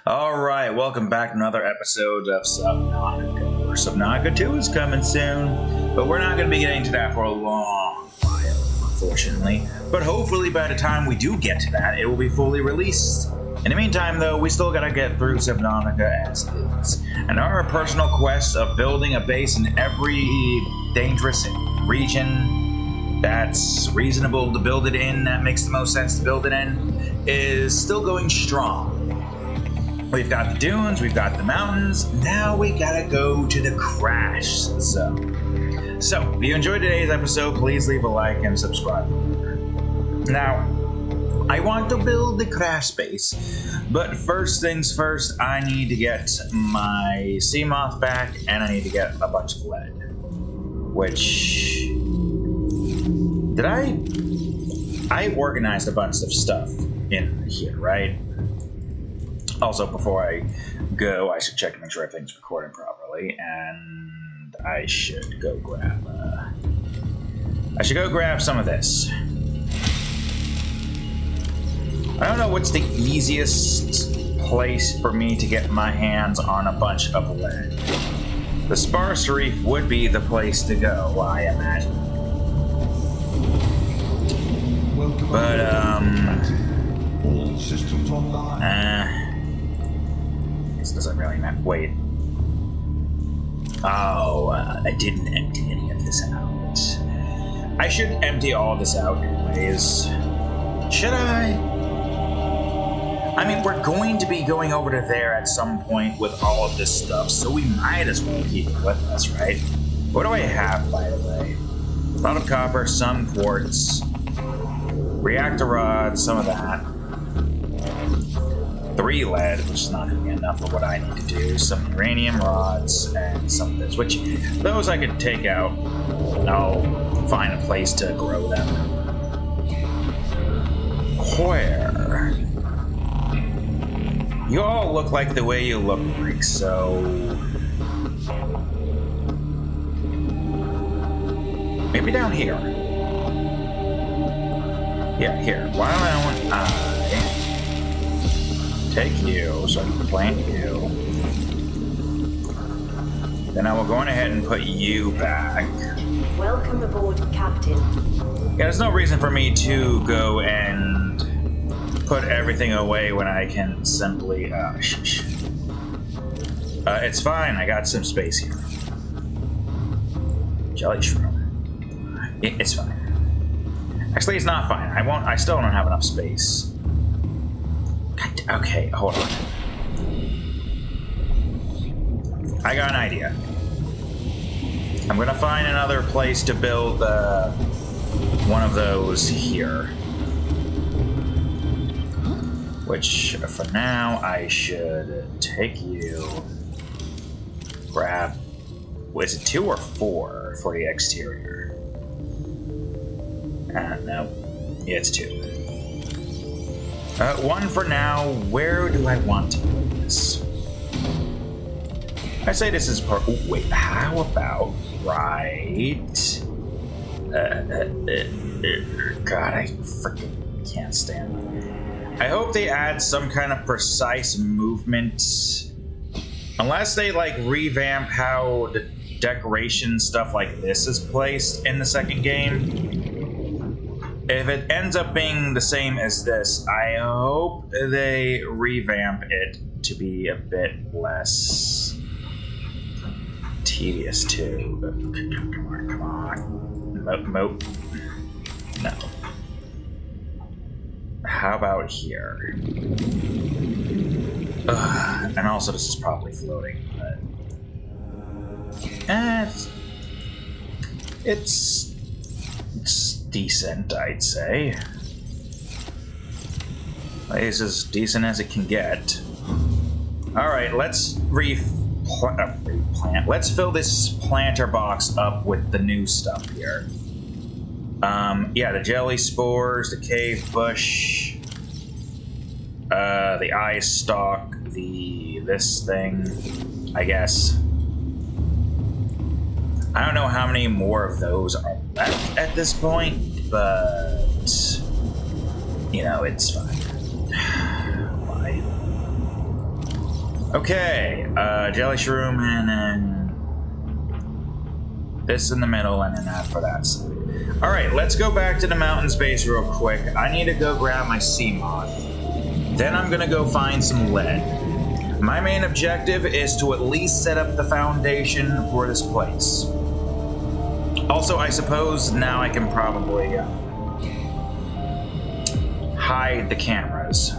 Alright, welcome back to another episode of Subnautica. Subnautica 2 is coming soon, but we're not going to be getting to that for a long while, unfortunately. But hopefully by the time we do get to that, it will be fully released. In the meantime, though, we still gotta get through Subnautica as is. And our personal quest of building a base in every dangerous region that's reasonable to build it in, that makes the most sense to build it in, is still going strong. We've got the dunes, we've got the mountains, now we gotta go to the crash zone. So, if you enjoyed today's episode, please leave a like and subscribe. Now, I want to build the crash base, but first things first, I need to get my sea moth back, and I need to get a bunch of lead. Which... I organized a bunch of stuff in here, right? Also, before I go, I should check to make sure everything's recording properly, and I should go grab, some of this. I don't know what's the easiest place for me to get my hands on a bunch of lead. The Sparse Reef would be the place to go, I imagine. But, all systems online. This doesn't really matter. Wait. Oh, I didn't empty any of this out. I should empty all of this out anyways. Should I? I mean, we're going to be going over to there at some point with all of this stuff, so we might as well keep it with us, right? What do I have, by the way? A lot of copper, some quartz, reactor rods, some of that. 3 lead, which is not going to be enough for what I need to do. Some uranium rods, and some of this, which those I could take out. I'll find a place to grow them. Where? You all look like the way you look like, so... maybe down here. Yeah, here. Why don't I take you so I can plant you? Then I will go on ahead and put you back. Welcome aboard, Captain. Yeah, there's no reason for me to go and put everything away when I can simply, it's fine, I got some space here. Jelly shroom. It's fine. Actually, it's not fine. I still don't have enough space. Okay, hold on. I got an idea. I'm gonna find another place to build, one of those here. Which, for now, I should take you, grab, is it 2 or 4 for the exterior? No, yeah, it's 2. 1 for now. Where do I want to put this? I say this is part, oh, wait, how about right, God, I freaking can't stand it. I hope they add some kind of precise movement. Unless they, like, revamp how the decoration stuff like this is placed in the second game. If it ends up being the same as this, I hope they revamp it to be a bit less tedious, too. Come on. Mope. No. How about here? And also, this is probably floating, but... It's decent, I'd say. It's as decent as it can get. Alright, let's replant. Let's fill this planter box up with the new stuff here. Yeah, the jelly spores, the cave bush, the eye stalk, this thing, I guess. I don't know how many more of those are left at this point, but you know, it's fine. Why? Okay, jelly shroom, and then this in the middle, and then that for that side. All right, let's go back to the mountain space real quick. I need to go grab my sea moth. Then I'm gonna go find some lead. My main objective is to at least set up the foundation for this place. Also, I suppose now I can probably hide the cameras,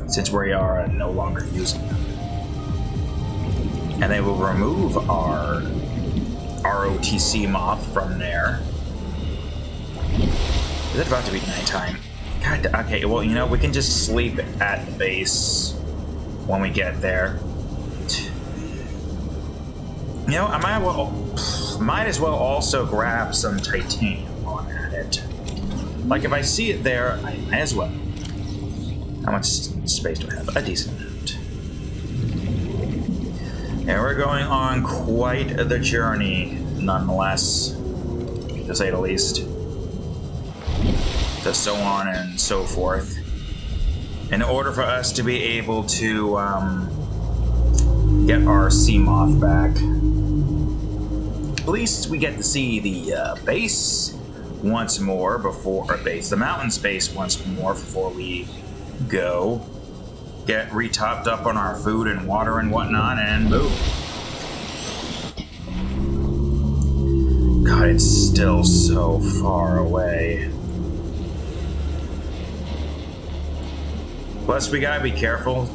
since we are no longer using them. And they will remove our ROTC moth from there. Is it about to be nighttime? God, okay, well, you know, we can just sleep at the base when we get there. You know, I might as well also grab some titanium while I'm at it. Like, if I see it there, I might as well. How much space do I have? A decent amount. And we're going on quite the journey, nonetheless, to say the least. To so on and so forth. In order for us to be able to get our sea moth back. At least we get to see the base once more before, or the mountain space once more before we go. Get retopped up on our food and water and whatnot, and move. God, it's still so far away. Plus, we gotta be careful,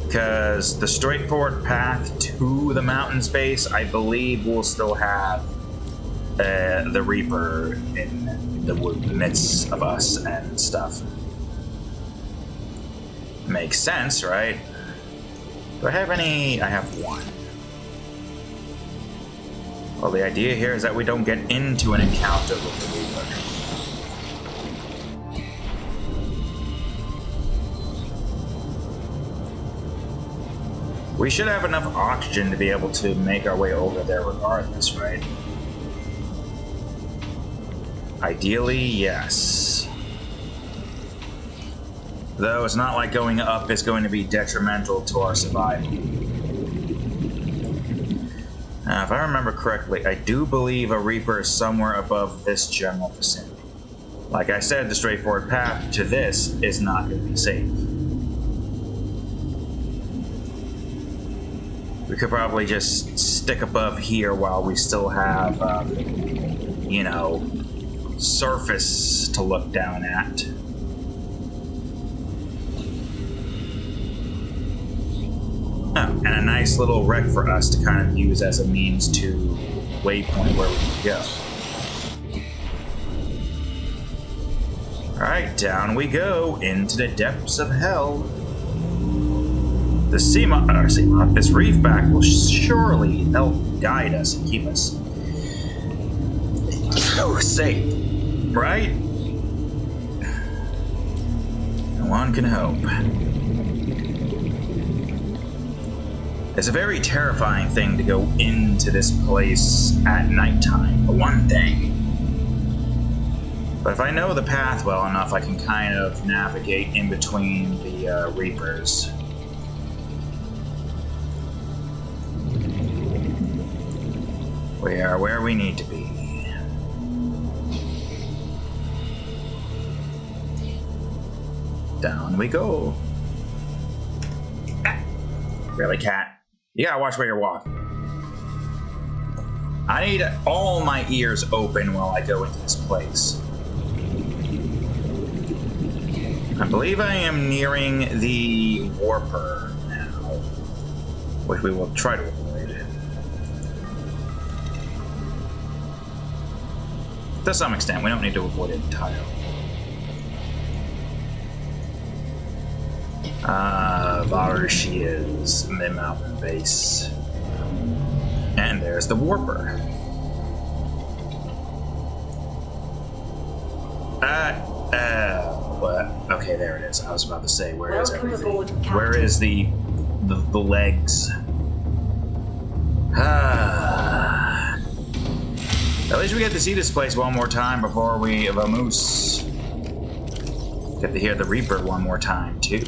because the straightforward path to the mountain space, I believe, will still have the Reaper in the midst of us and stuff. Makes sense, right? Do I have any? I have one. Well, the idea here is that we don't get into an encounter with the Reaper. We should have enough oxygen to be able to make our way over there regardless, right? Ideally, yes. Though it's not like going up is going to be detrimental to our survival. Now, if I remember correctly, I do believe a Reaper is somewhere above this general vicinity. Like I said, the straightforward path to this is not going to be safe. We could probably just stick above here while we still have, you know, surface to look down at. Oh, and a nice little wreck for us to kind of use as a means to waypoint where we can go. Alright, down we go into the depths of hell. The this reef back will surely help guide us and keep us safe, right? One can hope. It's a very terrifying thing to go into this place at nighttime, for one thing. But if I know the path well enough, I can kind of navigate in between the Reapers. We are where we need to be. Down we go. Ah. Really, cat? You gotta watch where you're walking. I need all my ears open while I go into this place. I believe I am nearing the warper now, which we will try to avoid. To some extent, we don't need to avoid it entirely. There she is, the mountain base. And there's the warper. What? Okay, there it is. I was about to say, where is everything? Aboard, where is the legs? At least we get to see this place one more time before we vamoose. Get to hear the Reaper one more time, too.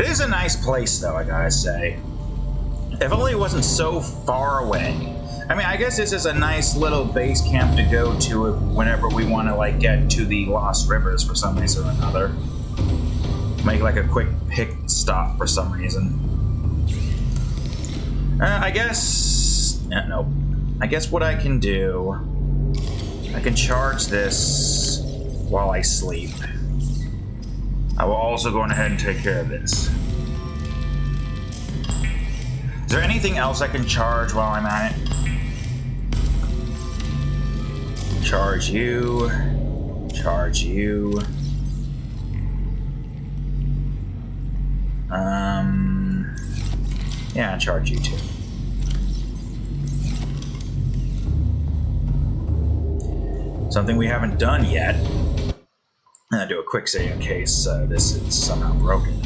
It is a nice place, though, I gotta say. If only it wasn't so far away. I mean, I guess this is a nice little base camp to go to whenever we want to, like, get to the Lost Rivers for some reason or another. Make, like, a quick pick stop for some reason. I guess... no. I guess what I can do... I can charge this while I sleep. I will also go ahead and take care of this. Is there anything else I can charge while I'm at it? Charge you. Charge you. Yeah, charge you too. Something we haven't done yet. I'm gonna do a quick save in case this is somehow broken.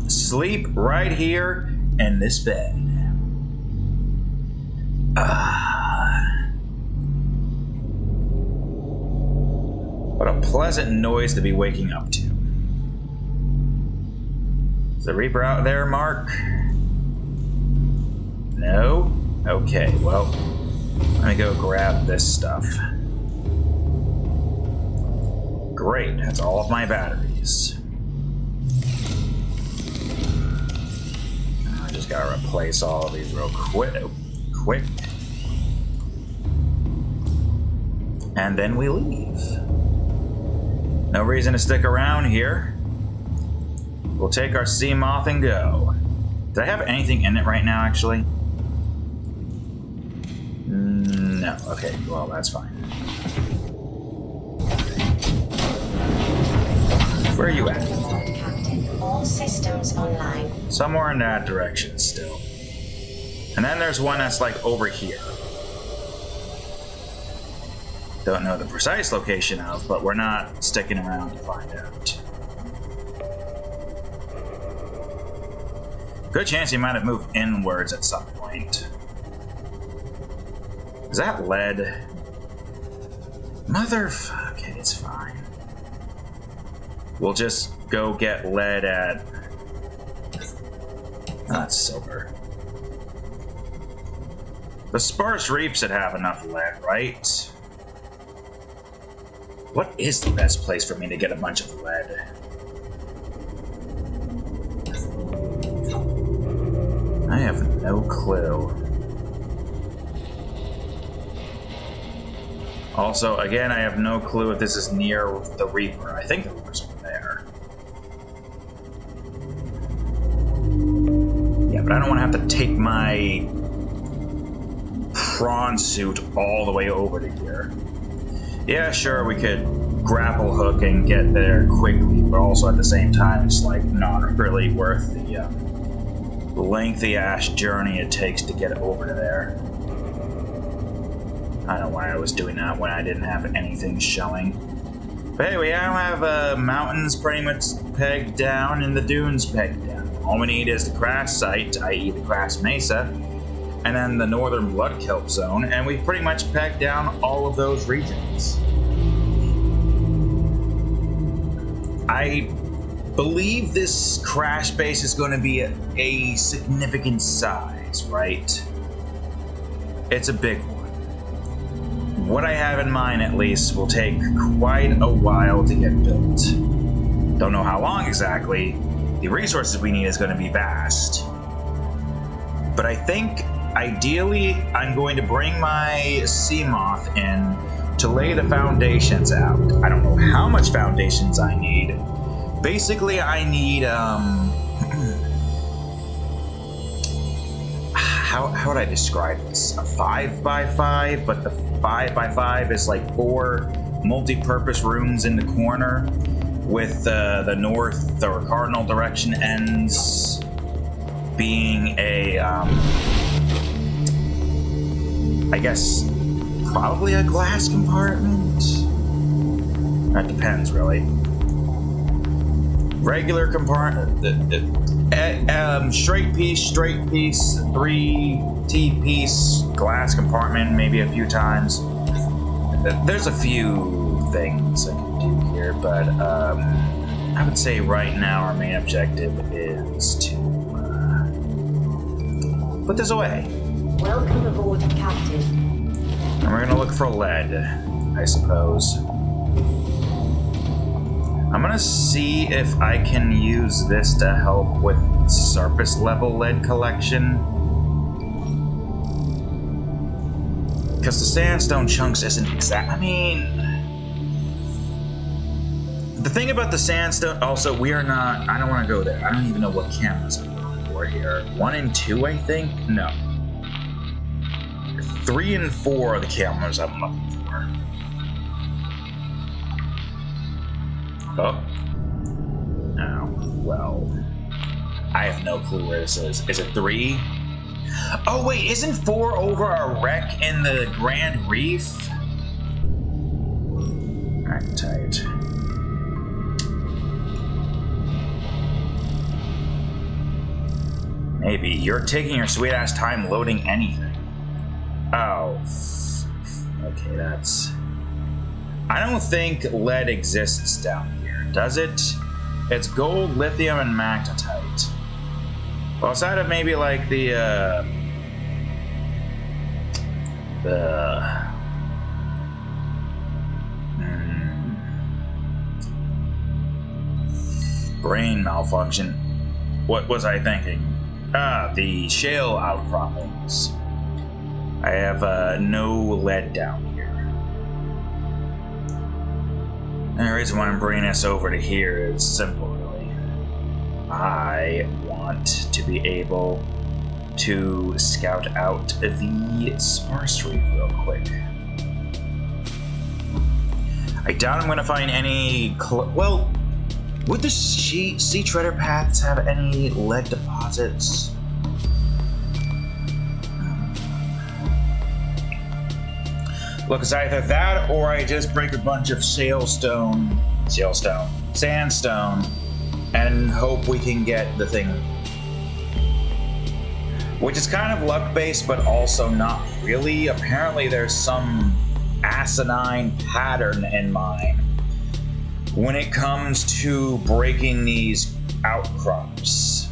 Sleep right here in this bed. What a pleasant noise to be waking up to. Is the Reaper out there, Mark? No? Okay, well, let me go grab this stuff. Great, that's all of my batteries. I just gotta replace all of these real quick. And then we leave. No reason to stick around here. We'll take our sea moth and go. Did I have anything in it right now, actually? No. Okay, well, that's fine. Where are you at? Captain, all systems online. Somewhere in that direction still. And then there's one that's like over here. Don't know the precise location of, but we're not sticking around to find out. Good chance he might have moved inwards at some point. Is that lead? Motherfuck, okay, it's fine. We'll just go get lead at... that's silver. The sparse reef should have enough lead, right? What is the best place for me to get a bunch of lead? I have no clue. Also, again, I have no clue if this is near the Reaper. I think the Reaper's over there. Yeah, but I don't want to have to take my prawn suit all the way over to here. Yeah, sure, we could grapple hook and get there quickly, but also at the same time, it's like not really worth the lengthy-ass journey it takes to get over to there. I don't know why I was doing that when I didn't have anything showing. But hey, we now have mountains pretty much pegged down and the dunes pegged down. All we need is the crash site, i.e. the crash mesa, and then the northern blood kelp zone, and we've pretty much pegged down all of those regions. I believe this crash base is going to be a significant size, right? It's a big one. What I have in mind, at least, will take quite a while to get built. Don't know how long exactly. The resources we need is going to be vast. But I think, ideally, I'm going to bring my sea moth in to lay the foundations out. I don't know how much foundations I need. Basically, I need, how would I describe this? A 5x5, but the 5x5 is like 4 multi-purpose rooms in the corner with the north or cardinal direction ends being a, I guess, probably a glass compartment? That depends, really. Regular compartment, straight piece, 3T-piece, glass compartment, maybe a few times. There's a few things I can do here, but I would say right now our main objective is to put this away. Welcome aboard, Captain. And we're gonna look for lead, I suppose. I'm gonna see if I can use this to help with surface level lead collection. Because the sandstone chunks isn't exact. I mean, the thing about the sandstone, also, we are not, I don't want to go there. I don't even know what cameras I'm looking for here. 1 and 2, I think? No. 3 and 4 are the cameras I'm looking for. Oh. Oh, well. I have no clue where this is. Is it 3? Oh, wait, isn't 4 over a wreck in the Grand Reef? Alright, tight. Maybe. You're taking your sweet ass time loading anything. Oh. Okay, that's... I don't think lead exists down here, does it? It's gold, lithium, and magnetite. Well, outside of maybe like the brain malfunction. What was I thinking? Ah, the shale outcroppings. I have no lead down here. And the reason why I'm bringing this over to here is simple, really. I want to be able to scout out the sparse reef real quick. I doubt I'm going to find any... well, would the sea treader paths have any lead deposits? Look, it's either that or I just break a bunch of sandstone, and hope we can get the thing. Which is kind of luck-based, but also not really. Apparently there's some asinine pattern in mine when it comes to breaking these outcrops.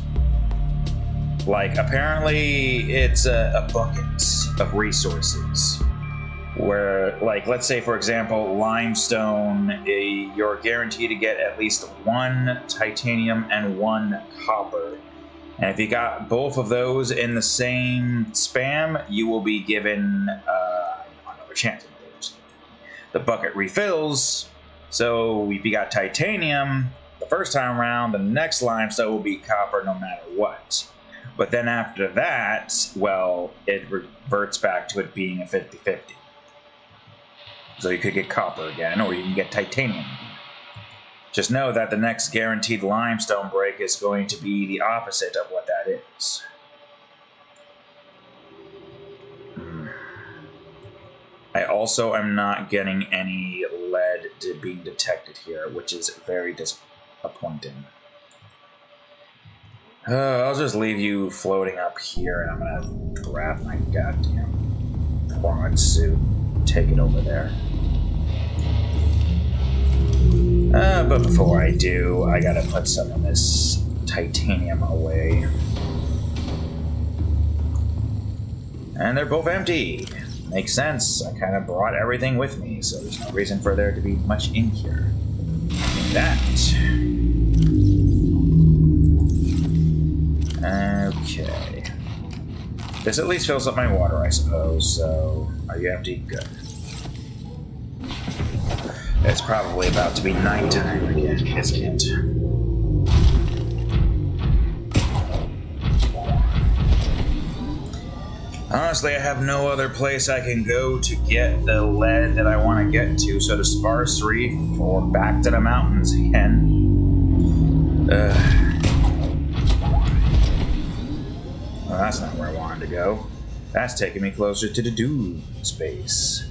Like, apparently it's a bucket of resources. Where, like, let's say, for example, limestone, you're guaranteed to get at least 1 titanium and 1 copper. And if you got both of those in the same spam, you will be given another chance. The bucket refills, so if you got titanium the first time around, the next limestone will be copper no matter what. But then after that, well, it reverts back to it being a 50-50. So you could get copper again, or you can get titanium. Just know that the next guaranteed limestone break is going to be the opposite of what that is. I also am not getting any lead being detected here, which is very disappointing. I'll just leave you floating up here, and I'm gonna grab my goddamn prawn suit. Take it over there. But before I do, I gotta put some of this titanium away. And they're both empty. Makes sense. I kind of brought everything with me, so there's no reason for there to be much in here. That. Okay. This at least fills up my water, I suppose, so... Are you empty? Good. It's probably about to be nighttime again, isn't it? Honestly, I have no other place I can go to get the lead that I want to get to, so to Sparse Reef or back to the mountains again. Well, that's not where I wanted to go. That's taking me closer to the dune space.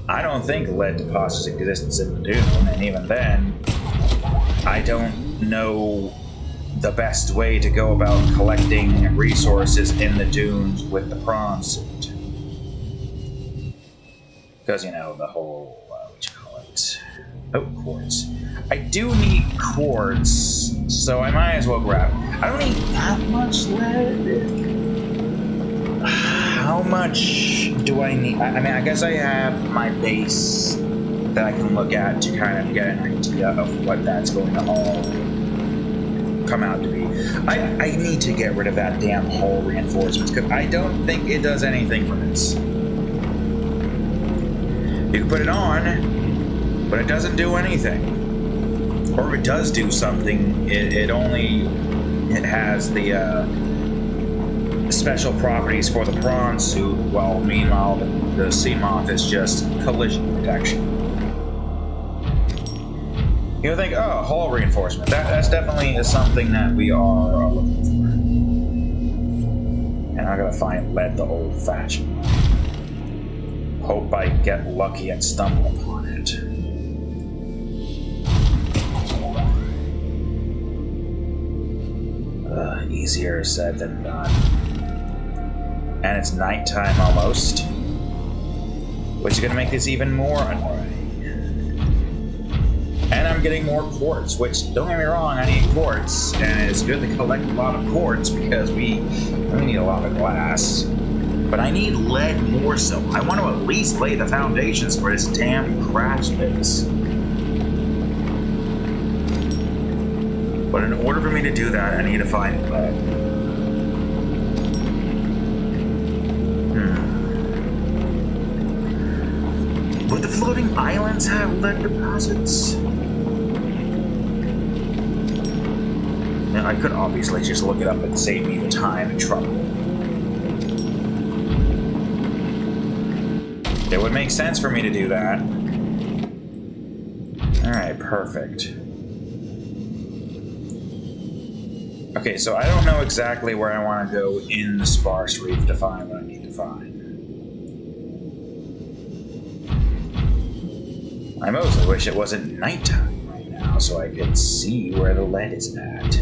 I don't think lead deposits exist in the dune, and even then, I don't know the best way to go about collecting resources in the dunes with the prawn suit. Because, you know, the whole, what you call it? Oh, quartz. I do need quartz, so I might as well grab. I don't need that much lead. How much do I need? I mean, I guess I have my base that I can look at to kind of get an idea of what that's going to all come out to be. I need to get rid of that damn hull reinforcements because I don't think it does anything for this. You can put it on, but it doesn't do anything. Or if it does do something, it has the special properties for the prawn suit, while meanwhile the sea moth is just collision protection. You'll think, oh, hull reinforcement. That's definitely something that we are looking for. And I'm gonna find lead the old-fashioned way. Hope I get lucky and stumble upon it. Easier said than done. And it's nighttime almost, which is going to make this even more annoying. And I'm getting more quartz, which, don't get me wrong, I need quartz, and it's good to collect a lot of quartz because we need a lot of glass. But I need lead more so. I want to at least lay the foundations for this damn crash base. But in order for me to do that, I need to find lead. Would the floating islands have lead deposits? Now, I could obviously just look it up and save me the time and trouble. It would make sense for me to do that. Alright, perfect. Okay, so I don't know exactly where I want to go in the sparse reef to find what I need to find. I mostly wish it wasn't nighttime right now so I could see where the lead is at.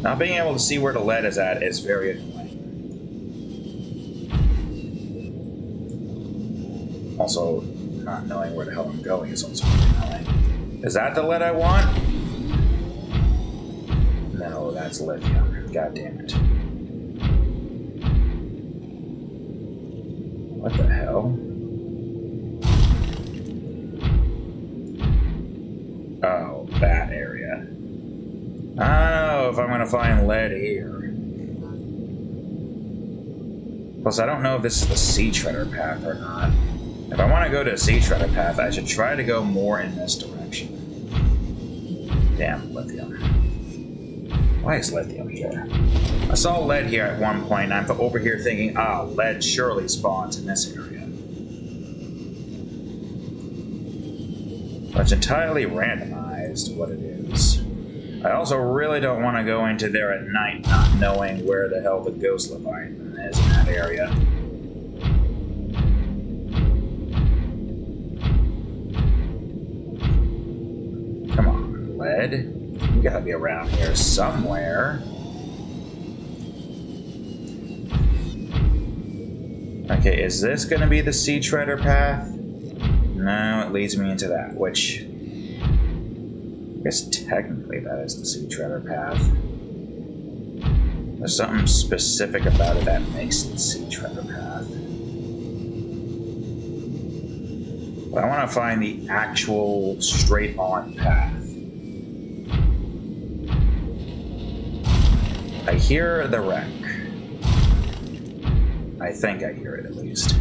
Not being able to see where the lead is at is very annoying. Also, not knowing where the hell I'm going is also very annoying. Is that the lead I want? No, that's lithium. God damn it. What the hell? Oh, that area. I don't know if I'm going to find lead here. Plus, I don't know if this is the sea treader path or not. If I want to go to a sea treader path, I should try to go more in this direction. Damn, lithium. Why is lithium here? I saw lead here at one point, and I'm over here thinking, lead surely spawns in this area. But it's entirely randomized what it is. I also really don't want to go into there at night not knowing where the hell the Ghost Leviathan is in that area. Come on, lead. You gotta be around here somewhere. Okay, is this gonna be the sea treader path? No, it leads me into that, which I guess technically that is the sea treader path. There's something specific about it that makes it the sea treader path. But I want to find the actual straight on path. I hear the wreck. I think I hear it at least.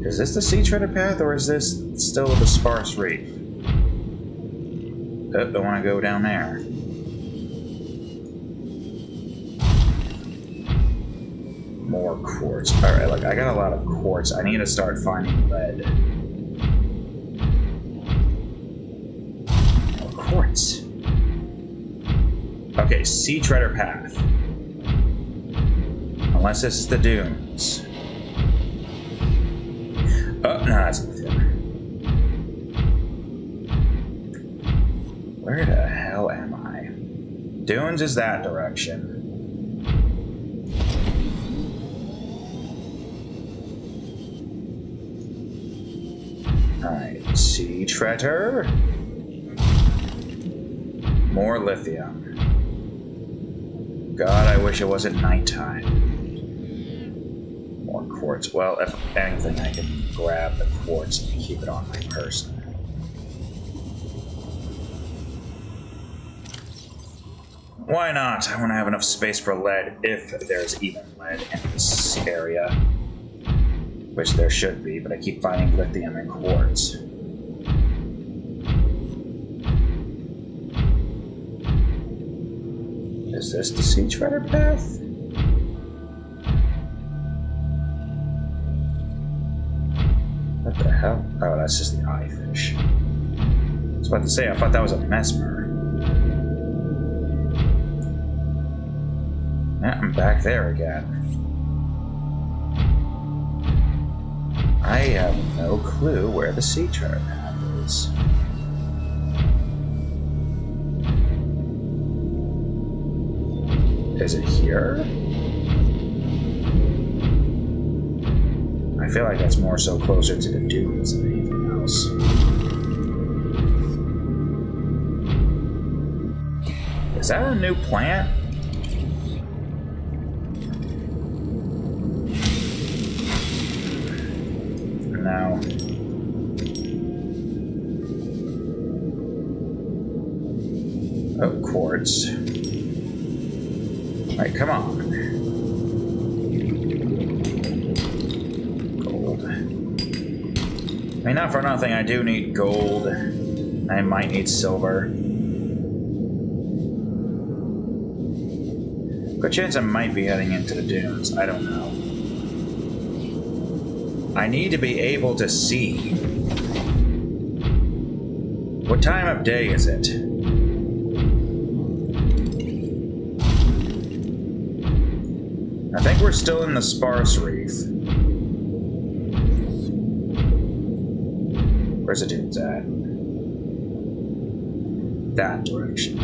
Is this the sea treader path, or is this still the sparse reef? Oh, don't want to go down there. More quartz. Alright, look, I got a lot of quartz. I need to start finding lead. More quartz. Okay, sea treader path. Unless this is the dunes. Oh, no, that's lithium. Where the hell am I? Dunes is that direction. Alright, sea treasure. More lithium. God, I wish it wasn't nighttime. More quartz. Well, if anything, I can grab the quartz and keep it on my person. Why not? I want to have enough space for lead, if there's even lead in this area. Which there should be, but I keep finding lithium and quartz. Is this the sea treasure path? What the hell? Oh, that's just the eye fish. I was about to say, I thought that was a mesmer. Yeah, I'm back there again. I have no clue where the sea treasure path is. Is it here? I feel like that's more so closer to the dunes than anything else. Is that a new plant? No. Oh, quartz. Alright, come on. Gold. I mean, not for nothing, I do need gold. I might need silver. Good chance I might be heading into the dunes. I don't know. I need to be able to see. What time of day is it? I think we're still in the sparse reef. Where's the dunes at? That direction.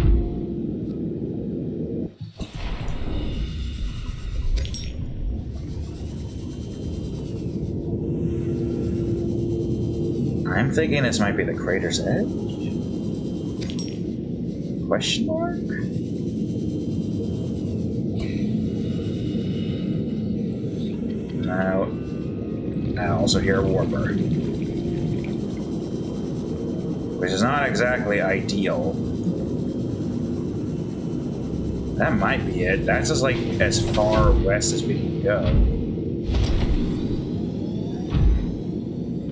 I'm thinking this might be the crater's edge? Question mark? Now, I also hear a warper. Which is not exactly ideal. That might be it. That's just like as far west as we can go.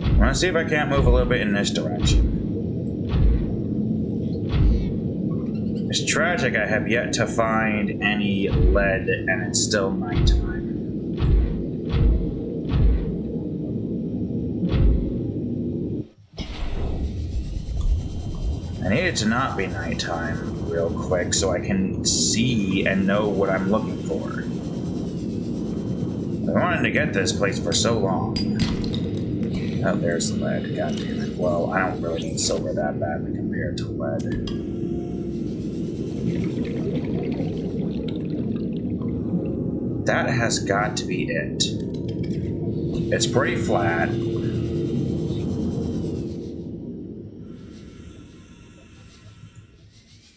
I'm gonna see if I can't move a little bit in this direction. It's tragic I have yet to find any lead and it's still nighttime. I need it to not be nighttime real quick so I can see and know what I'm looking for. I wanted to get this place for so long. Oh, there's the lead. God damn it. Well, I don't really need silver that badly compared to lead. That has got to be it. It's pretty flat.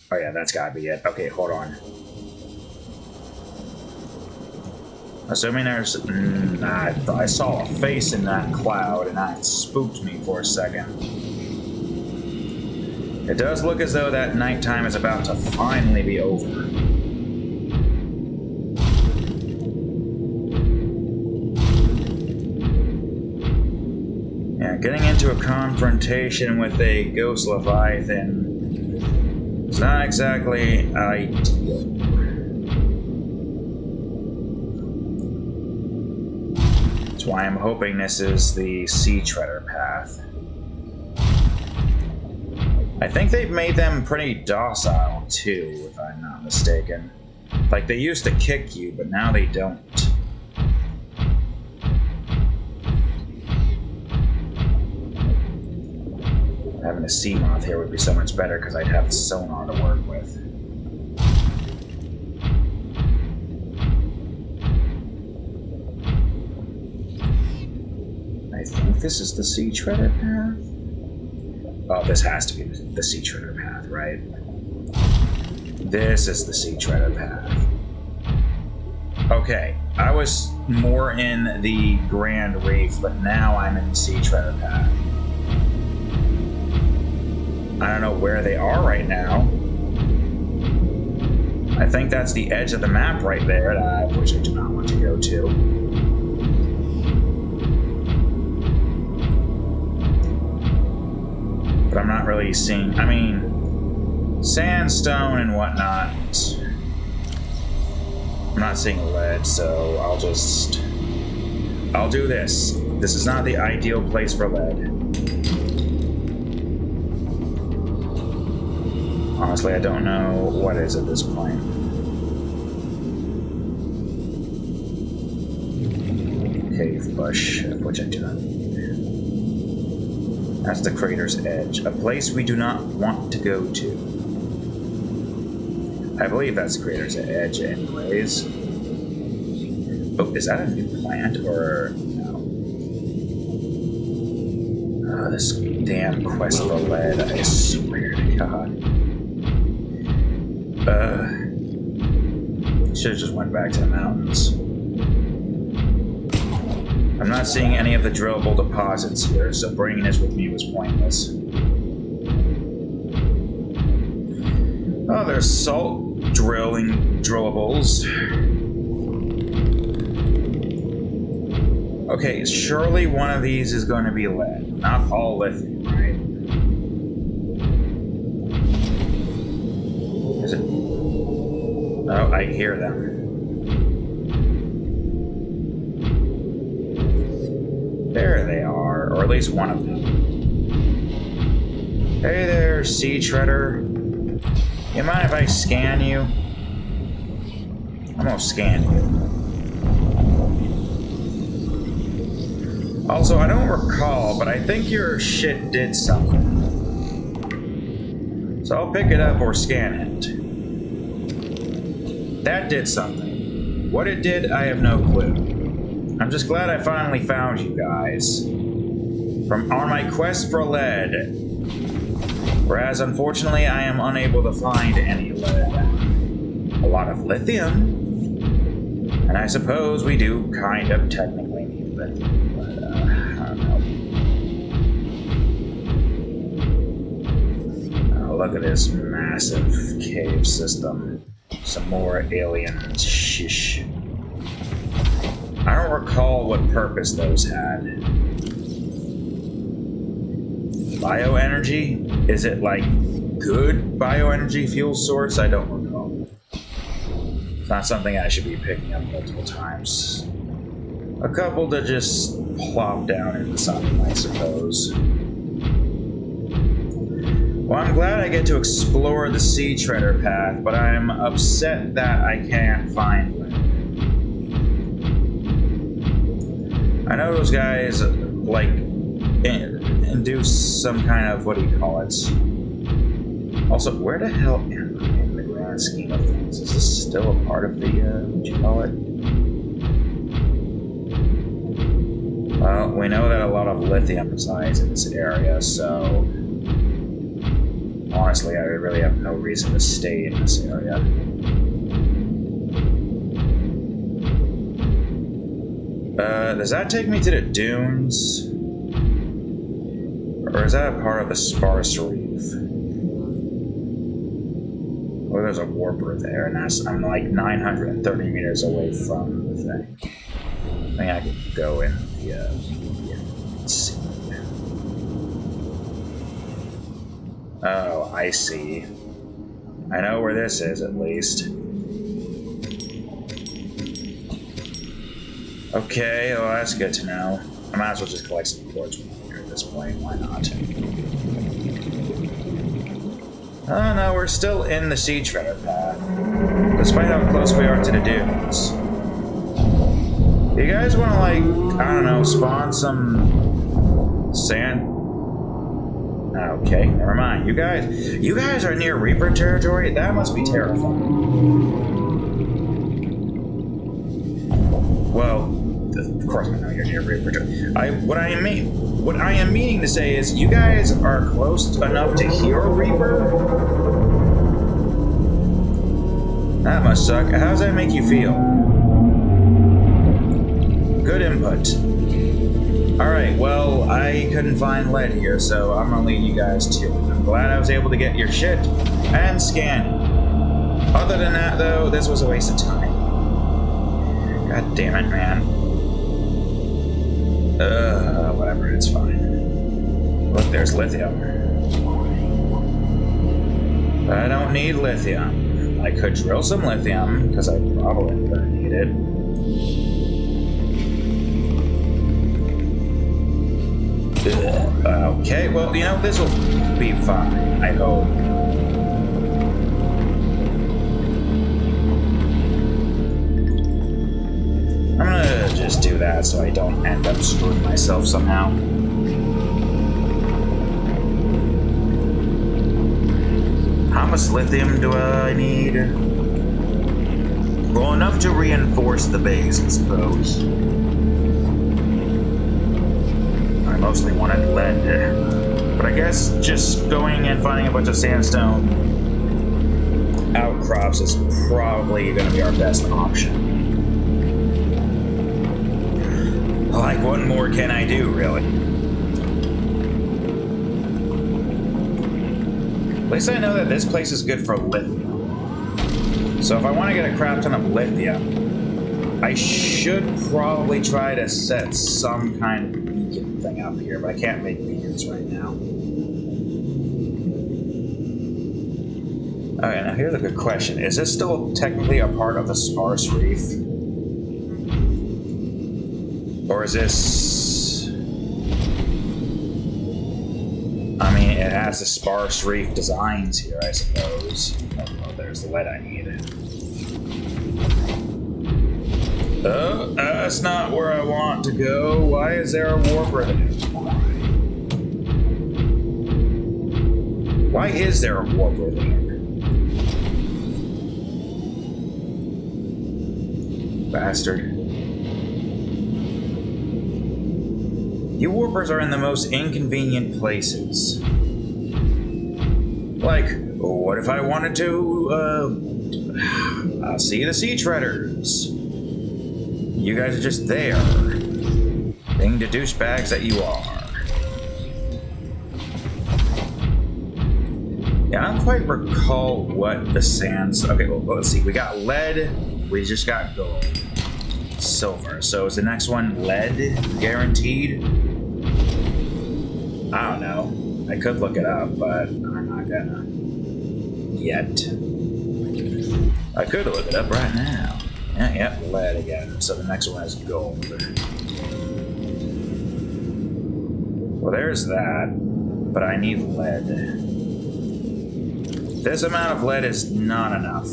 Oh yeah, that's gotta be it. Okay, hold on. Assuming there's... I saw a face in that cloud and that spooked me for a second. It does look as though that nighttime is about to finally be over. Yeah, getting into a confrontation with a Ghost Leviathan is not exactly ideal. That's why I'm hoping this is the sea treasure path. I think they've made them pretty docile too, if I'm not mistaken. Like they used to kick you, but now they don't. Having a sea moth here would be so much better because I'd have sonar to work with. I think this is the sea treasure path. Oh, this has to be the sea treader path, right? This is the sea treader path. Okay, I was more in the Grand Reef, but now I'm in the sea treader path. I don't know where they are right now. I think that's the edge of the map right there that I wish I do not want to go to. But I'm not really seeing, I mean, sandstone and whatnot. I'm not seeing lead, so I'll do this. This is not the ideal place for lead. Honestly, I don't know what is at this point. Cave bush, which I do not need. That's the crater's edge, a place we do not want to go to. I believe that's the crater's edge anyways. Oh, is that a new plant or no? Oh, this damn quest for lead, I swear to God. Should've just went back to the mountains. I'm not seeing any of the drillable deposits here, so bringing this with me was pointless. Oh, there's salt drillables. Okay, surely one of these is going to be lead. Not all lithium, right? Is it? Oh, I hear them. There they are, or at least one of them. Hey there, sea treader. You mind if I scan you? I'm gonna scan you. Also, I don't recall, but I think your shit did something. So I'll pick it up or scan it. That did something. What it did, I have no clue. I'm just glad I finally found you guys. On my quest for lead. Whereas, unfortunately, I am unable to find any lead. A lot of lithium. And I suppose we do kind of technically need lithium, but I don't know. Oh, look at this massive cave system. Some more alien shish. I don't recall what purpose those had. Bioenergy? Is it like good bioenergy fuel source? I don't recall. It's not something I should be picking up multiple times. A couple to just plop down into something, I suppose. Well, I'm glad I get to explore the sea treader path, but I'm upset that I can't find one. I know those guys, like, induce some kind of, what do you call it? Also, where the hell am I in the grand scheme of things? Is this still a part of the, what you call it? Well, we know that a lot of lithium resides in this area, so honestly, I really have no reason to stay in this area. Does that take me to the dunes? Or is that a part of the sparse reef? Oh, there's a warper there, and I'm like 930 meters away from the thing. I think I could go in the, let's see. Oh, I see. I know where this is, at least. Okay, well, that's good to know. I might as well just collect some quartz from here at this point. Why not? Oh no, we're still in the sea treader path, despite how close we are to the dunes. You guys want to, like, I don't know, spawn some sand? Okay, never mind. You guys are near Reaper territory? That must be terrifying. Well, of course I know you're near Reef. What I am meaning to say is, you guys are close enough to hear a Reaper? That must suck. How does that make you feel? Good input. Alright, well, I couldn't find lead here, so I'm gonna lead you guys to it. I'm glad I was able to get your shit and scan it. Other than that, though, this was a waste of time. God damn it, man. Whatever, it's fine. Look, there's lithium. I don't need lithium. I could drill some lithium, because I probably gonna need it. Okay, well, you know, this will be fine, I hope. I'm gonna just do that so I don't end up screwing myself somehow. How much lithium do I need? Well, enough to reinforce the base, I suppose. I mostly wanted lead, but I guess just going and finding a bunch of sandstone outcrops is probably going to be our best option. Like, what more can I do, really? At least I know that this place is good for lithium. So if I want to get a crap ton of lithium, I should probably try to set some kind of beacon thing up here, but I can't make beacons right now. Okay, now here's a good question. Is this still technically a part of the sparse reef? Or is this... I mean, it has the sparse reef designs here, I suppose. Oh, there's the lead I need. Oh, that's not where I want to go. Why is there a warper there? Why is there a warper there? Bastard. You warpers are in the most inconvenient places. Like, what if I wanted to, see the sea treaders? You guys are just there, being the douchebags that you are. Yeah, I don't quite recall what the sands... Okay, well, let's see. We got lead, we just got gold. Silver. So is the next one lead, guaranteed? I don't know. I could look it up, but I'm not gonna. Yet. I could look it up right now. Yeah, lead again. So the next one is gold. Well, there's that. But I need lead. This amount of lead is not enough.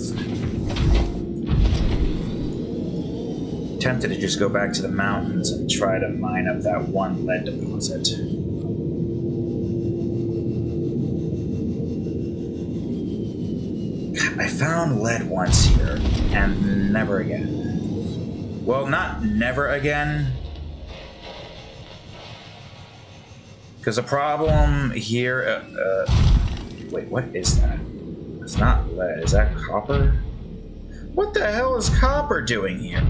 Tempted to just go back to the mountains and try to mine up that one lead deposit. I found lead once here, and never again. Well, not never again. Because the problem here... wait, what is that? It's not lead. Is that copper? What the hell is copper doing here?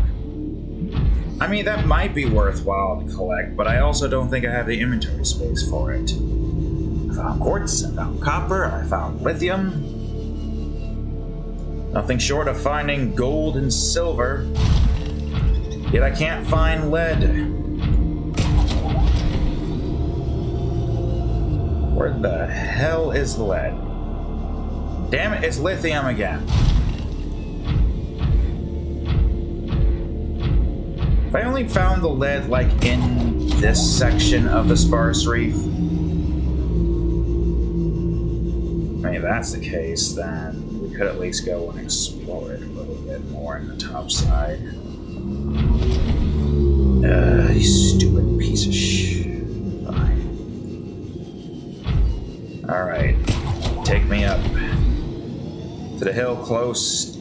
I mean, that might be worthwhile to collect, but I also don't think I have the inventory space for it. I found quartz, I found copper, I found lithium. Nothing short of finding gold and silver. Yet I can't find lead. Where the hell is the lead? Damn it, it's lithium again. If I only found the lead, like, in this section of the sparse reef... I mean, if that's the case, then we could at least go and explore it a little bit more in the top side. You stupid piece of shit. Fine. Alright. Take me up to the hill close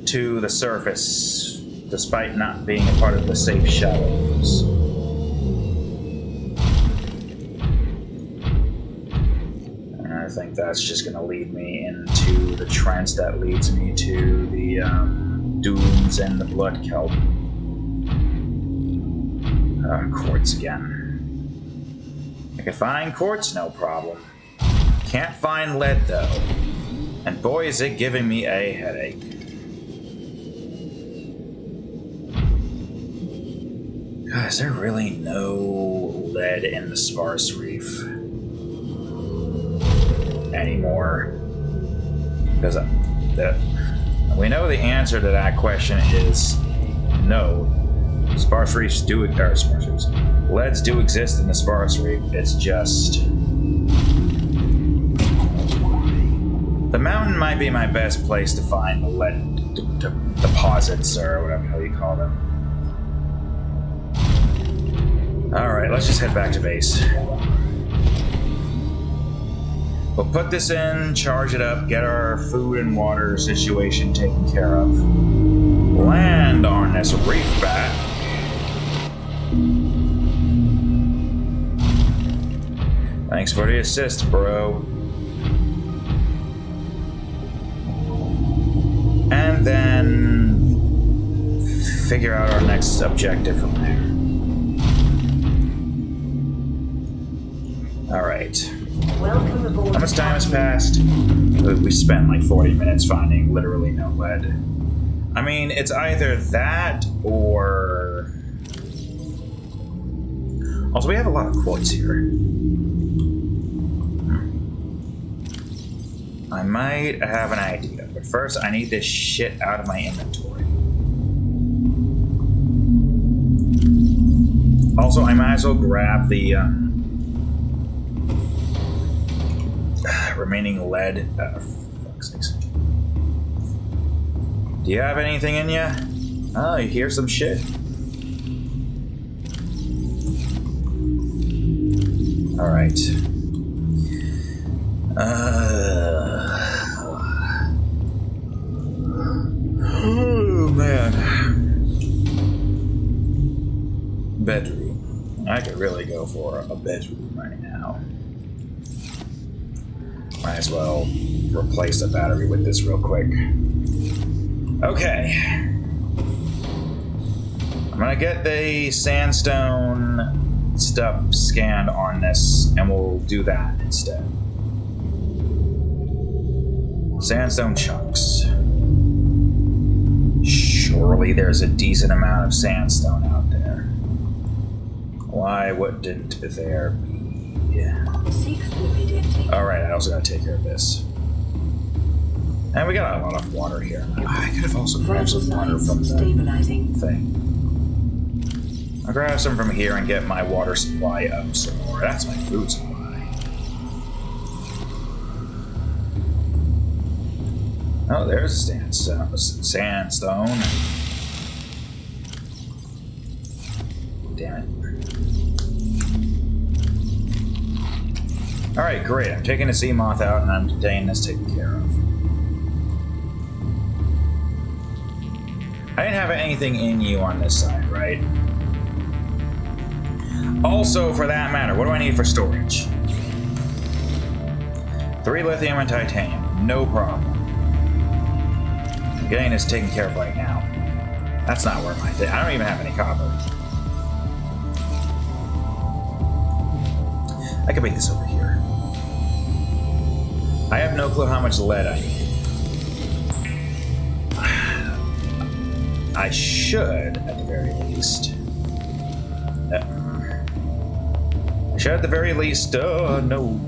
to the surface. despite not being a part of the safe shuttles. And I think that's just going to lead me into the trench that leads me to the dunes and the blood kelp. Quartz again. I can find quartz, no problem. Can't find lead, though. And boy, is it giving me a headache. God, is there really no lead in the sparse reef anymore? Because we know the answer to that question is no. Sparse reefs do, or sparse reefs. Leads do exist in the sparse reef. It's just the mountain might be my best place to find the lead deposits, or whatever the hell you call them. Alright, let's just head back to base. We'll put this in, charge it up, get our food and water situation taken care of. Land on this reef bat. Thanks for the assist, bro. And then figure out our next objective from there. Alright. Welcome aboard. How much time has passed? We spent like 40 minutes finding literally no lead. I mean, it's either that or... Also, we have a lot of quartz here. I might have an idea, but first I need this shit out of my inventory. Also, I might as well grab the remaining lead. For fuck's sakes. Do you have anything in ya? Oh, you hear some shit? Alright. Oh, man. Bedroom. I could really go for a bedroom right now. Might as well replace the battery with this real quick. Okay. I'm gonna get the sandstone stuff scanned on this, and we'll do that instead. Sandstone chunks. Surely there's a decent amount of sandstone out there. Why wouldn't there be? Alright, I also gotta take care of this. And we got a lot of water here. I could have also grabbed some water from the thing. I'll grab some from here and get my water supply up some more. That's my food supply. Oh, there's sandstone. Damn it. Alright, great. I'm taking the sea moth out and I'm getting this taken care of. I didn't have anything in you on this side, right? Also, for that matter, what do I need for storage? 3 lithium and titanium. No problem. I'm getting this taken care of right now. That's not where my thing. I don't even have any copper. I can make this over here. I have no clue how much lead I need. I should, at the very least. I should, at the very least, no.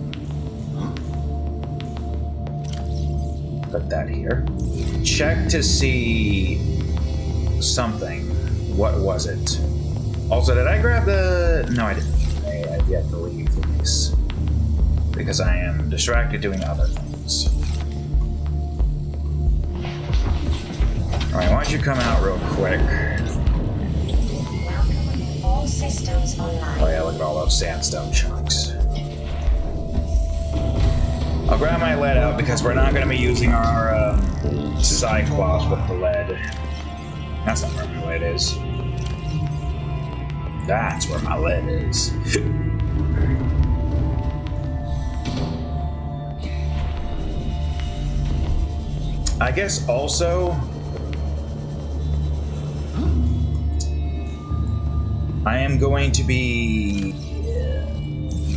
Put that here. Check to see something. What was it? Also, did I grab the... No, I didn't. I have yet to leave the base. Because I am distracted doing other things. Alright, why don't you come out real quick? All systems online. Oh yeah, look at all those sandstone chunks. I'll grab my lead out because we're not going to be using our Cyclops with the lead. That's not where my lead is. That's where my lead is. I guess also I am going to be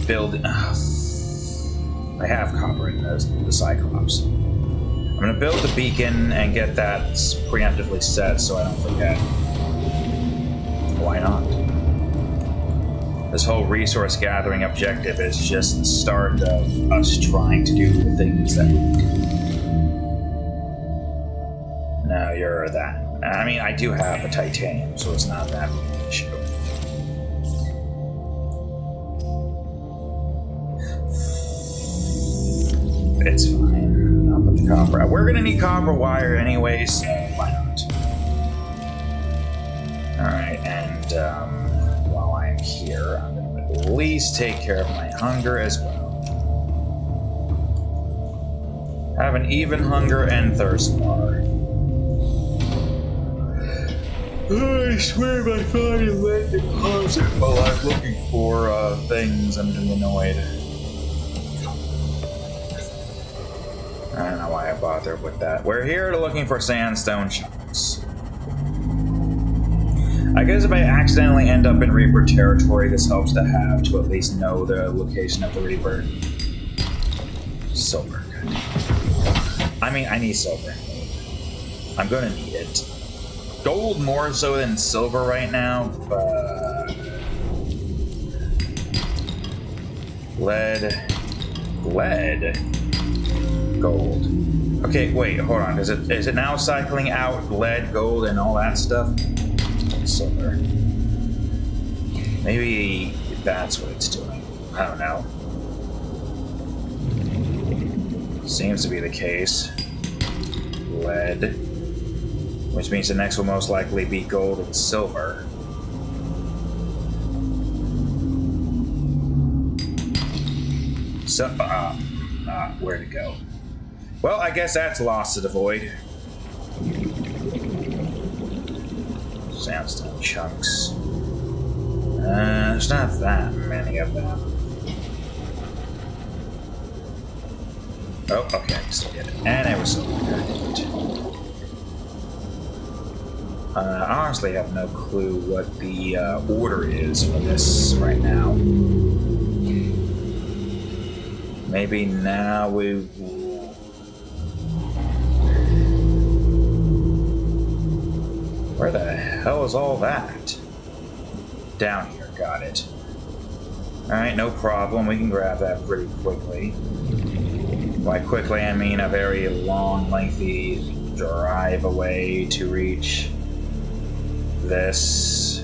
building. I have copper in the Cyclops. I'm gonna build the beacon and get that preemptively set so I don't forget. Why not? This whole resource gathering objective is just the start of us trying to do the things that we do. No, you're that. I mean, I do have a titanium, so it's not that big of an issue. It's fine. I'll put the copper. We're gonna need copper wire anyway, so why not? Alright, and while I'm here, I'm gonna at least take care of my hunger as well. Have an even hunger and thirst bar. I swear if I find a lead deposit while I'm looking for things, I'm getting annoyed. I don't know why I bothered with that. We're here looking for sandstone chunks. I guess if I accidentally end up in Reaper territory, this helps to have to at least know the location of the Reaper. Silver, good. I mean, I need silver. I'm gonna need it. Gold more so than silver right now, but lead, gold. Okay, wait, hold on. Is it now cycling out lead, gold, and all that stuff? Silver. Maybe that's what it's doing. I don't know. Seems to be the case. Lead. Which means the next will most likely be gold and silver. So, where'd it go? Well, I guess that's lost to the void. Sandstone chunks. There's not that many of them. Oh, okay, still get it. And it was silver. I honestly have no clue what the order is for this right now. Maybe now we... Where the hell is all that? Down here, got it. Alright, no problem. We can grab that pretty quickly. By quickly, I mean a very long, lengthy drive away to reach this.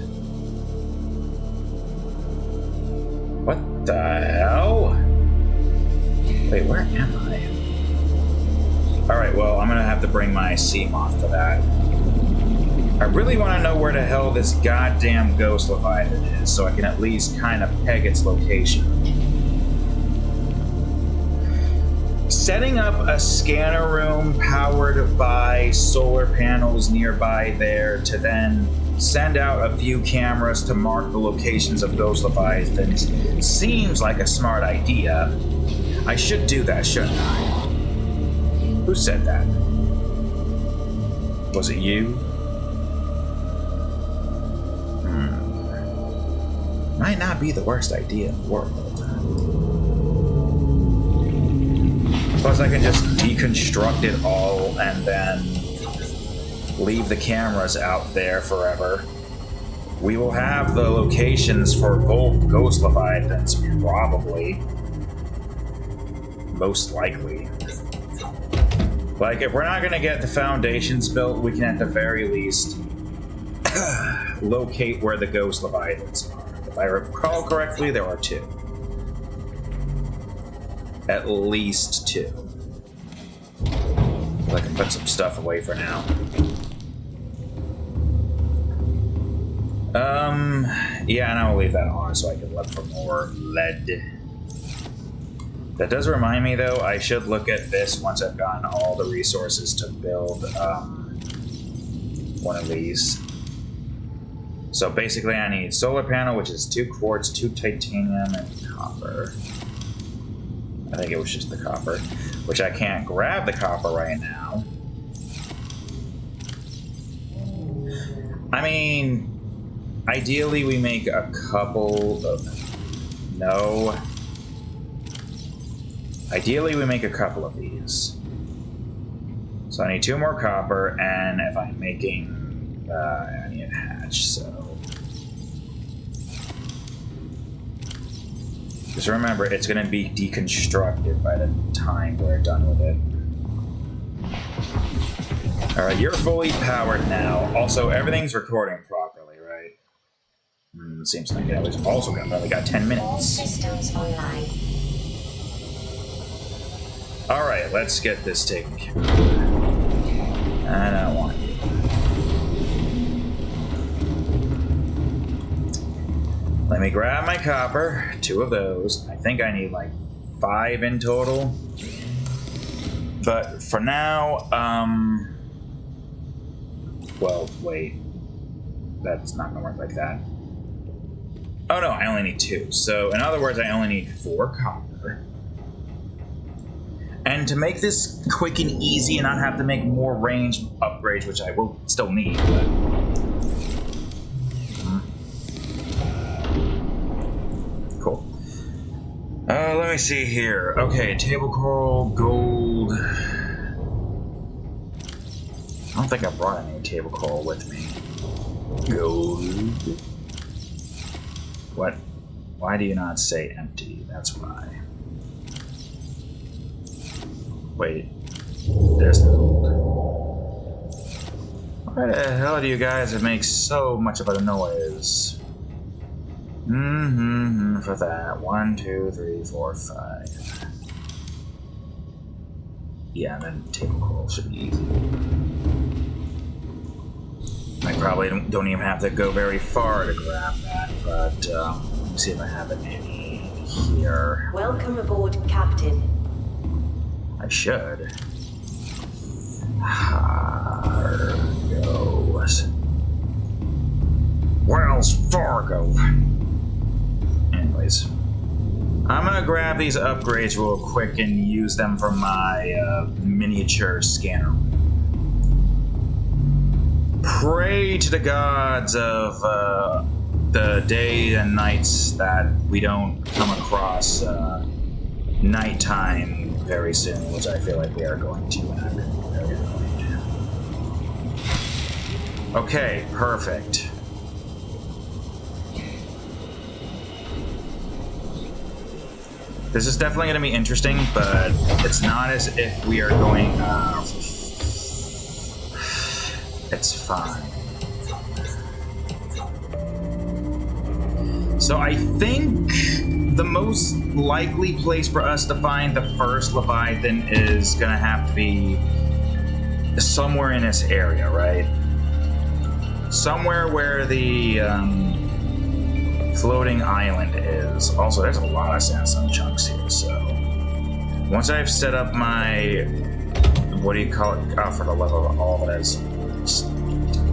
What the hell? Wait, where am I? Alright, well, I'm gonna have to bring my sea moth for that. I really want to know where the hell this goddamn Ghost Leviathan is, so I can at least kind of peg its location. Setting up a scanner room powered by solar panels nearby there to then send out a few cameras to mark the locations of Ghost Leviathans seems like a smart idea. I should do that, shouldn't I? Who said that? Was it you? Might not be the worst idea in the world. Plus I can just deconstruct it all and then leave the cameras out there forever. We will have the locations for both Ghost Leviathans, probably. Most likely. Like, if we're not gonna get the foundations built, we can at the very least locate where the Ghost Leviathans are. If I recall correctly, there are two. At least two. I can put some stuff away for now. Yeah, and I'll leave that on so I can look for more lead. That does remind me, though, I should look at this once I've gotten all the resources to build one of these. So basically I need solar panel, which is 2 quartz, 2 titanium, and copper. I think it was just the copper, which I can't grab the copper right now. I mean, ideally we make a couple of... No. Ideally we make a couple of these. So I need 2 more copper, and if I'm making... I need a hatch, so... Just remember, it's going to be deconstructed by the time we're done with it. Alright, you're fully powered now. Also, everything's recording properly, right? Seems like it. We've also only got 10 All minutes. systems online. Alright, let's get this taken care of. I don't want you. Let me grab my copper, 2 of those. I think I need like 5 in total. But for now, well, wait. That's not gonna work like that. Oh no, I only need 2. So in other words, I only need 4 copper. And to make this quick and easy and not have to make more range upgrades, which I will still need, but... Cool. Let me see here. Okay, table coral, gold. I don't think I brought any table coral with me. Gold. What? Why do you not say empty? That's why. Wait. There's the gold. Why the hell do you guys make so much of a noise? For that. 1, 2, 3, 4, 5. Yeah, and then table coral should be easy. I probably don't even have to go very far to grab that, but let me see if I have any here. Welcome aboard, Captain. I should. Fargo's. Wells Fargo. Anyways, I'm gonna grab these upgrades real quick and use them for my miniature scanner. Pray to the gods of the days and nights that we don't come across nighttime very soon, which I feel like we are going to. Okay, perfect. This is definitely going to be interesting, but it's not as if we are going... it's fine. So I think the most likely place for us to find the first Leviathan is going to have to be somewhere in this area, right? Somewhere where the floating island is. Also, there's a lot of sandstone chunks here, so once I've set up my, what do you call it? Oh, for the love of all that is.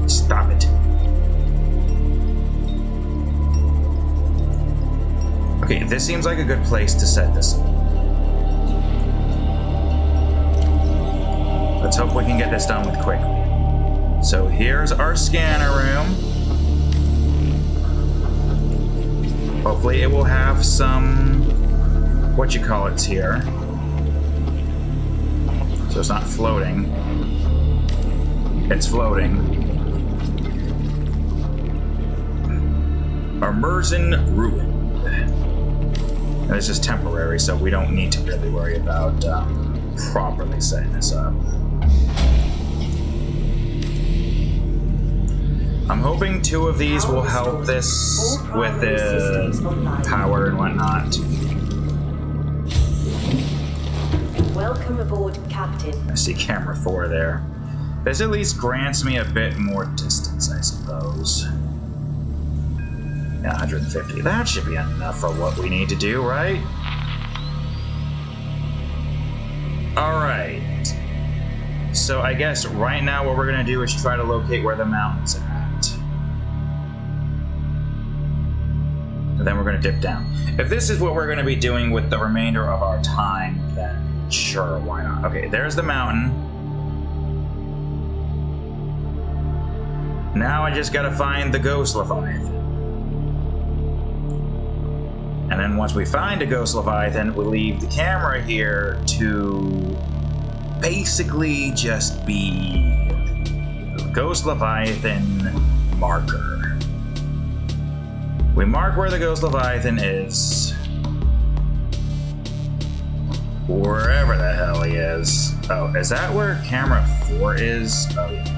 Stop it. Okay, this seems like a good place to set this up. Let's hope we can get this done with quickly. So here's our scanner room. Hopefully it will have some, what you call it's here. So it's not floating. It's floating. Immersion ruined. And this is temporary, so we don't need to really worry about properly setting this up. I'm hoping 2 of these will help this with the power and whatnot. Welcome aboard, Captain. I see camera 4 there. This at least grants me a bit more distance, I suppose. Yeah, 150. That should be enough for what we need to do, right? Alright. so I guess right now what we're gonna do is try to locate where the mountain's at. And then we're gonna dip down. If this is what we're gonna be doing with the remainder of our time, then sure, why not? Okay, there's the mountain. Now I just gotta find the Ghost Leviathan. And then once we find a Ghost Leviathan, we'll leave the camera here to basically just be the Ghost Leviathan marker. We mark where the Ghost Leviathan is. Wherever the hell he is. Oh, is that where camera 4 is? Oh yeah.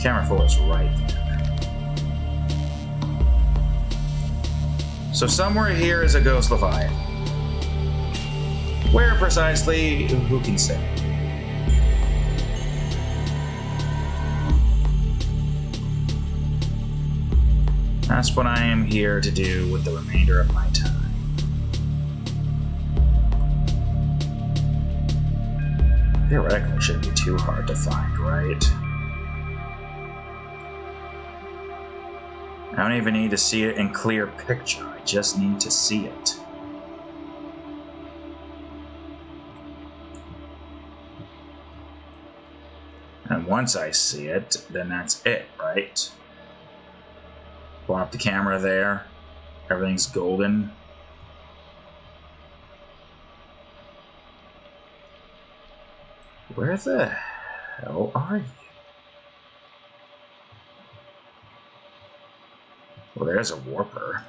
Camera 4 is right there. So somewhere here is a Ghost Leviathan. Where precisely, who can say? That's what I am here to do with the remainder of my time. Theoretically, it shouldn't be too hard to find, right? I don't even need to see it in clear picture, I just need to see it. And once I see it, then that's it, right? Plop the camera there, everything's golden. Where the hell are you? Well, there's a warper.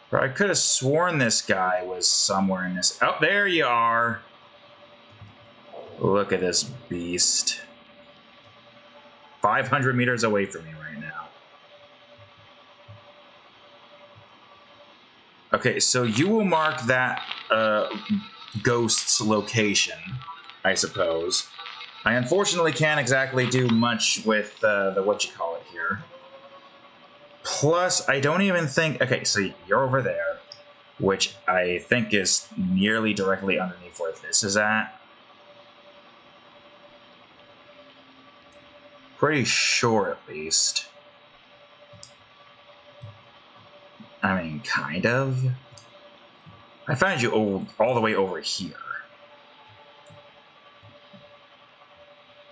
But I could have sworn this guy was somewhere in this. Oh, there you are. Look at this beast. 500 meters away from me right now. Okay, so you will mark that ghost's location, I suppose. I unfortunately can't exactly do much with the whatchamacallit here. Plus, I don't even think... Okay, so you're over there, which I think is nearly directly underneath where this is at. Pretty sure, at least. I mean, kind of. I found you all the way over here.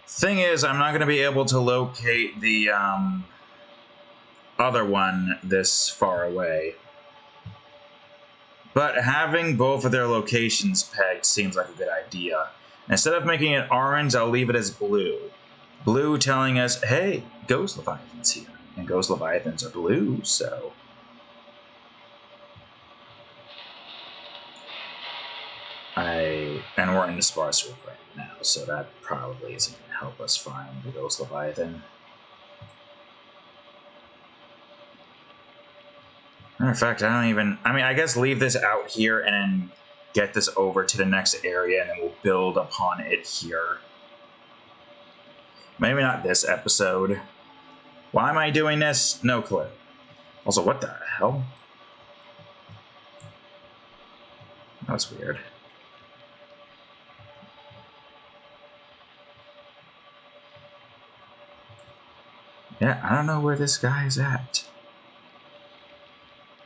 Thing is, I'm not going to be able to locate the other one this far away. But having both of their locations pegged seems like a good idea. Instead of making it orange, I'll leave it as blue. Blue telling us, hey, Ghost Leviathan's here. And Ghost Leviathans are blue, so... And we're in the sparse roof right now, so that probably isn't going to help us find the Ghost Leviathan. Matter of fact, I don't even... I mean, I guess leave this out here and then get this over to the next area, and then we'll build upon it here. Maybe not this episode. Why am I doing this? No clue. Also, what the hell? That's weird. Yeah, I don't know where this guy's at.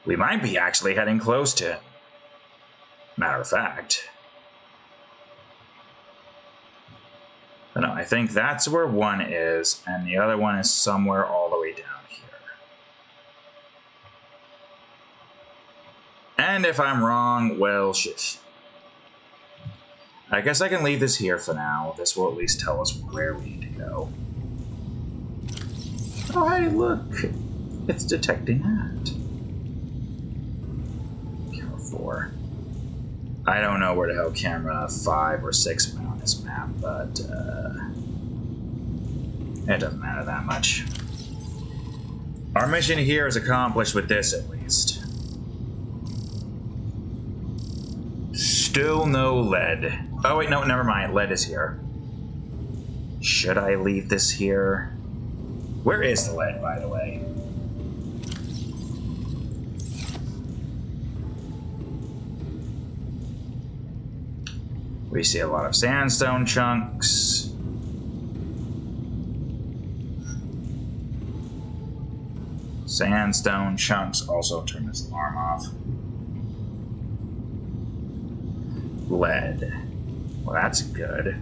We might be actually heading close to him. Matter of fact. But no, I think that's where one is, and the other one is somewhere all the way down here. And if I'm wrong, well, shit. I guess I can leave this here for now. This will at least tell us where we need to go. Oh, hey, look! It's detecting that. Camera 4. I don't know where the hell camera 5 or 6 went on this map, but it doesn't matter that much. Our mission here is accomplished with this, at least. Still no lead. Oh, wait, no, never mind. Lead is here. Should I leave this here? Where is the lead, by the way? We see a lot of sandstone chunks. Sandstone chunks. Also turn this alarm off. Lead. Well, that's good.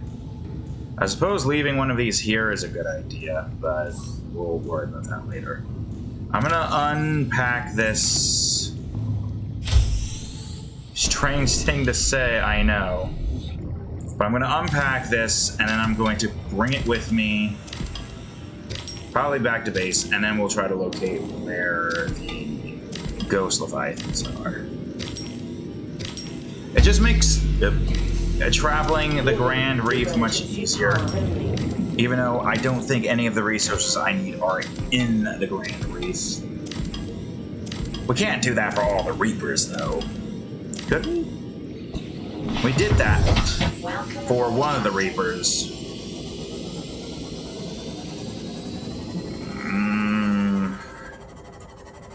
I suppose leaving one of these here is a good idea, but we'll worry about that later. I'm gonna unpack this. Strange thing to say, I know. But I'm gonna unpack this, and then I'm going to bring it with me. Probably back to base, and then we'll try to locate where the Ghost Leviathans are. It just makes traveling the Grand Reef much easier, even though I don't think any of the resources I need are in the Grand Reef. We can't do that for all the Reapers, though. Could we? We did that for one of the Reapers.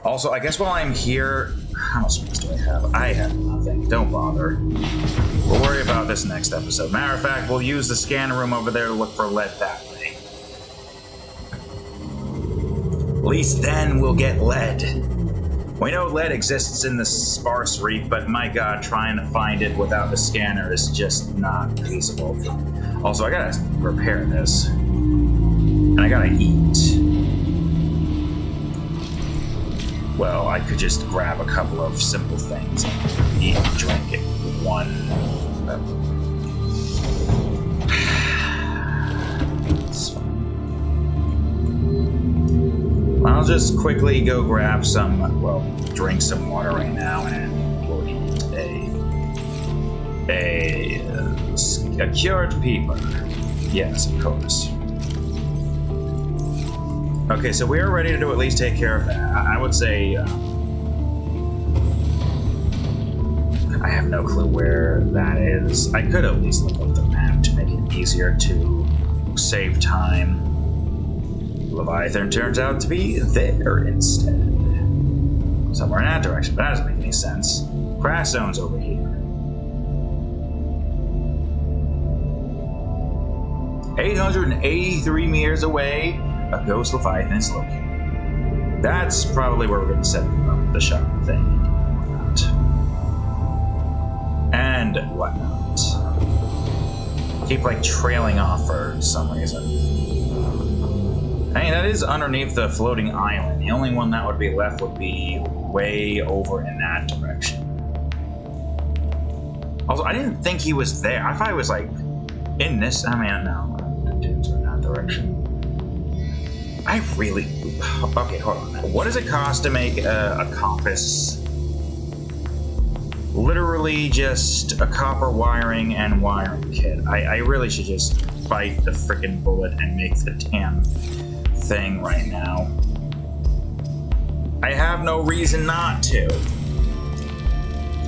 Also, I guess while I'm here, how much space do I have? I have nothing. Don't bother. We'll worry about this next episode. Matter of fact, we'll use the scanner room over there to look for lead that way. At least then we'll get lead. We know lead exists in the sparse reef, but my god, trying to find it without the scanner is just not feasible. Also, I gotta repair this. And I gotta eat. Well, I could just grab a couple of simple things and eat and drink it one. It's fine. I'll just quickly go grab some, well, drink some water right now, and we'll eat a cured peeper. Yes, of course. Okay, so we are ready to at least take care of that. I would say I have no clue where that is. I could at least look up the map to make it easier to save time. Leviathan turns out to be there instead. Somewhere in that direction, but that doesn't make any sense. Crash zone's over here. 883 meters away, a Ghost Leviathan is located. That's probably where we're going to set up the shop thing and whatnot. Keep like trailing off for some reason. I mean, that is underneath the floating island. The only one that would be left would be way over in that direction. Also, I didn't think he was there. I thought he was like in this. I mean, no, dudes are in that direction. I really... Okay, hold on. What does it cost to make a compass? Literally just a copper wiring and wiring kit. I really should just bite the frickin' bullet and make the damn thing right now. I have no reason not to.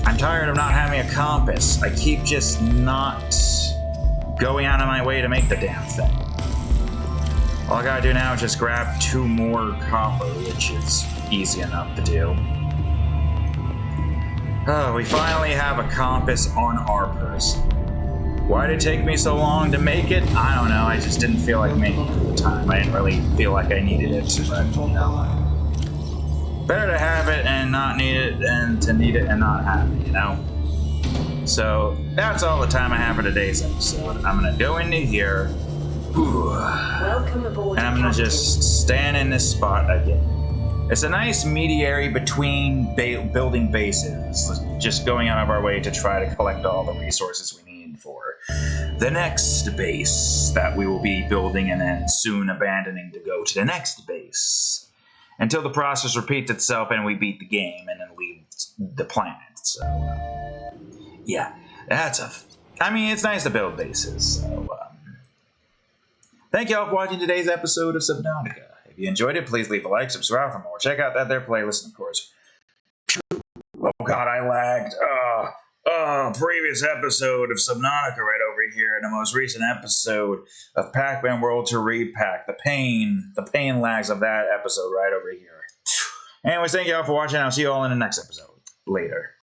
I'm tired of not having a compass. I keep just not going out of my way to make the damn thing. All I gotta do now is just grab 2 more copper, which is easy enough to do. Oh, we finally have a compass on our person. Why did it take me so long to make it? I don't know, I just didn't feel like making it at the time. I didn't really feel like I needed it, but you know. Better to have it and not need it than to need it and not have it, you know? So, that's all the time I have for today's episode. I'm gonna go into here. Welcome aboard, and I'm gonna Captain. just stand in this spot again. It's a nice mediary between building bases, just going out of our way to try to collect all the resources we need for the next base that we will be building and then soon abandoning to go to the next base. Until the process repeats itself and we beat the game and then leave the planet. So, yeah, I mean, it's nice to build bases, so, thank you all for watching today's episode of Subnautica. If you enjoyed it, please leave a like, subscribe for more. Check out that there playlist, and of course... Oh god, I lagged. Previous episode of Subnautica right over here, and the most recent episode of Pac-Man World to Repack. The pain lags of that episode right over here. Anyways, thank you all for watching. I'll see you all in the next episode. Later.